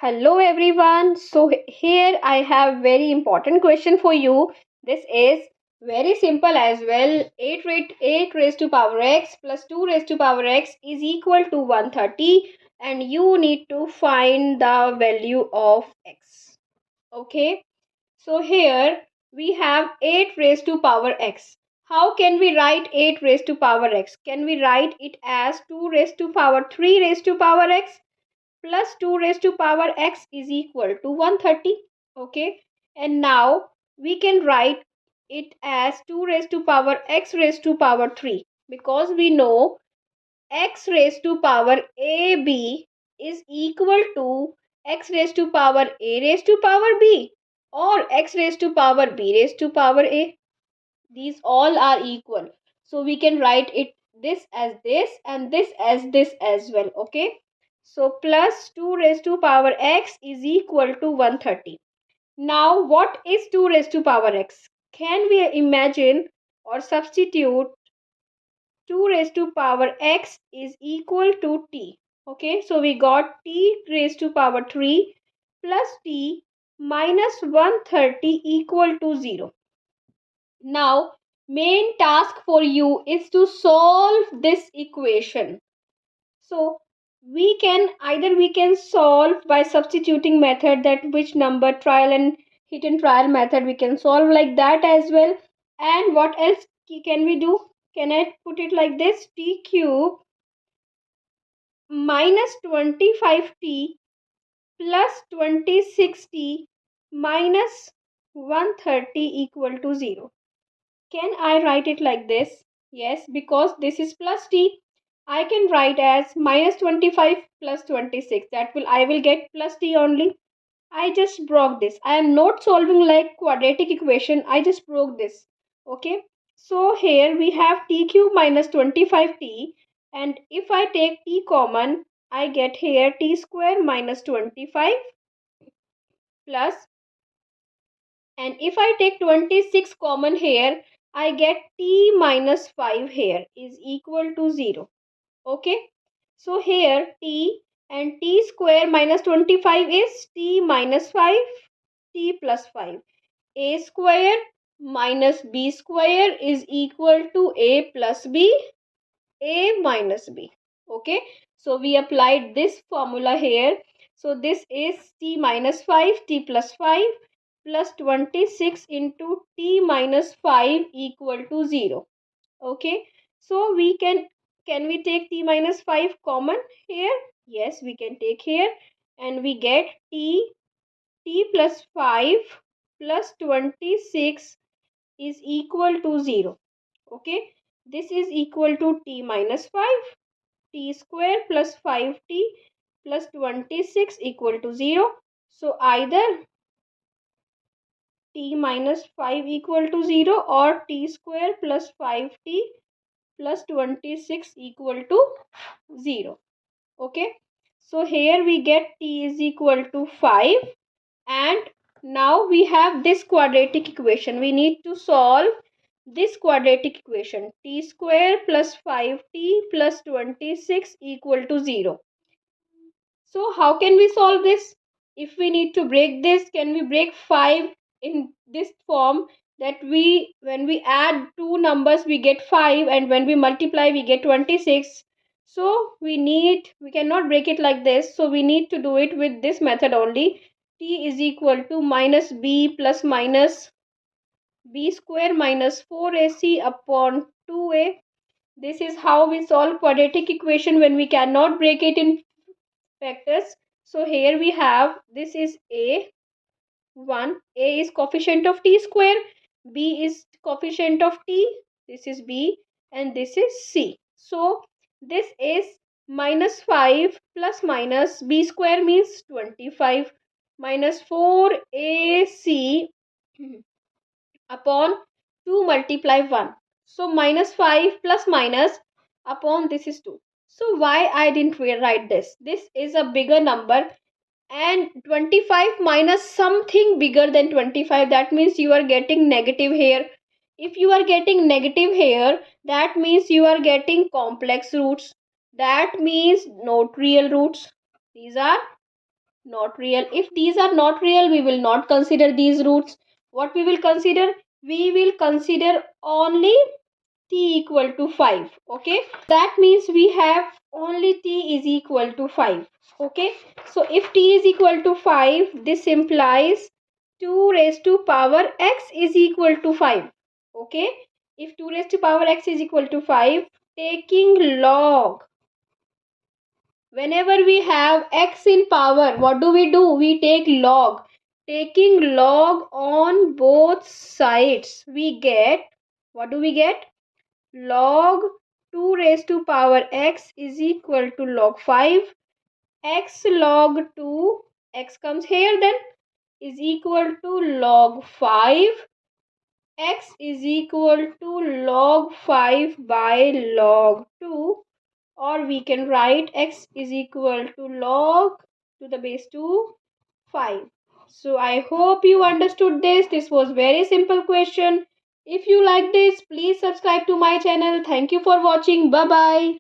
Hello everyone. So here I have very important question for you. This is very simple as well. 8 raised to power x plus 2 raised to power x is equal to 130 and you need to find the value of x. Okay. So here we have 8 raised to power x. How can we write 8 raised to power x? Can we write it as 2 raised to power 3 raised to power x? Plus 2 raised to power x is equal to 130. Okay, and now we can write it as 2 raised to power x raised to power 3 because we know x raised to power ab is equal to x raised to power a raised to power b or x raised to power b raised to power a. These all are equal, so we can write it this as this and this as this as well. Okay, so plus 2 raised to power x is equal to 130. Now what is 2 raised to power x? Can we imagine or substitute 2 raised to power x is equal to t? Okay, so we got t raised to power 3 plus t minus 130 equal to 0. Now, main task for you is to solve this equation. So, we can solve by substituting method, that which number trial and hit and trial method we can solve like that as well. And what else can we do? Can I put it like this? T cube minus 25t plus 26t minus 130 equal to 0. Can I write it like this? Yes, because this is plus t. I can write as minus 25 plus 26. That will I will get plus t only. I just broke this. I am not solving like quadratic equation. I just broke this. Okay. So here we have t cube minus 25t, and if I take t common, I get here t square minus 25 plus, and if I take 26 common here, I get t minus 5 here is equal to 0. Okay. So here t and t square minus 25 is t minus 5, t plus 5. A square minus b square is equal to a plus b, a minus b. Okay. So we applied this formula here. So this is t minus 5, t plus 5 plus 26 into t minus 5 equal to 0. Okay. So can we take t minus 5 common here? Yes, we can take here, and we get t plus 5 plus 26 is equal to 0. Okay. This is equal to t minus 5, t square plus 5t plus 26 equal to 0. So either t minus 5 equal to 0 or t square plus 5t plus 26 equal to 0. Okay. So here we get t is equal to 5, and now we have this quadratic equation. We need to solve this quadratic equation. T square plus 5t plus 26 equal to 0. So how can we solve this? If we need to break this, can we break 5 in this form, that we when we add two numbers we get 5 and when we multiply we get 26? So we cannot break it like this. So we need to do it with this method only. T is equal to minus b plus minus b square minus 4ac upon 2a. This is how we solve quadratic equation when we cannot break it in factors. So here we have, this is a1, a is coefficient of t square, b is coefficient of t, this is b, and this is c. So this is minus 5 plus minus b square means 25 minus 4ac upon 2 multiply 1. So minus 5 plus minus upon this is 2. So why I didn't write this? This is a bigger number, and 25 minus something bigger than 25, that means you are getting negative here. If you are getting negative here, that means you are getting complex roots. That means not real roots. These are Not real. If these are not real, we will not consider these roots. What we will consider? We will consider only t equal to 5. Okay, that means we have only t is equal to 5. Okay, so if t is equal to 5, this implies 2 raised to power x is equal to 5. Okay, if 2 raised to power x is equal to 5, taking log, whenever we have x in power, what do? We take log. Taking log on both sides, we get, what do we get? Log 2 raised to power x is equal to log 5. X log 2, x comes here then, is equal to log 5. X is equal to log 5 by log 2, or we can write x is equal to log to the base 2 5. So I hope you understood this. This was very simple question. If you like this, please subscribe to my channel. Thank you for watching. Bye bye.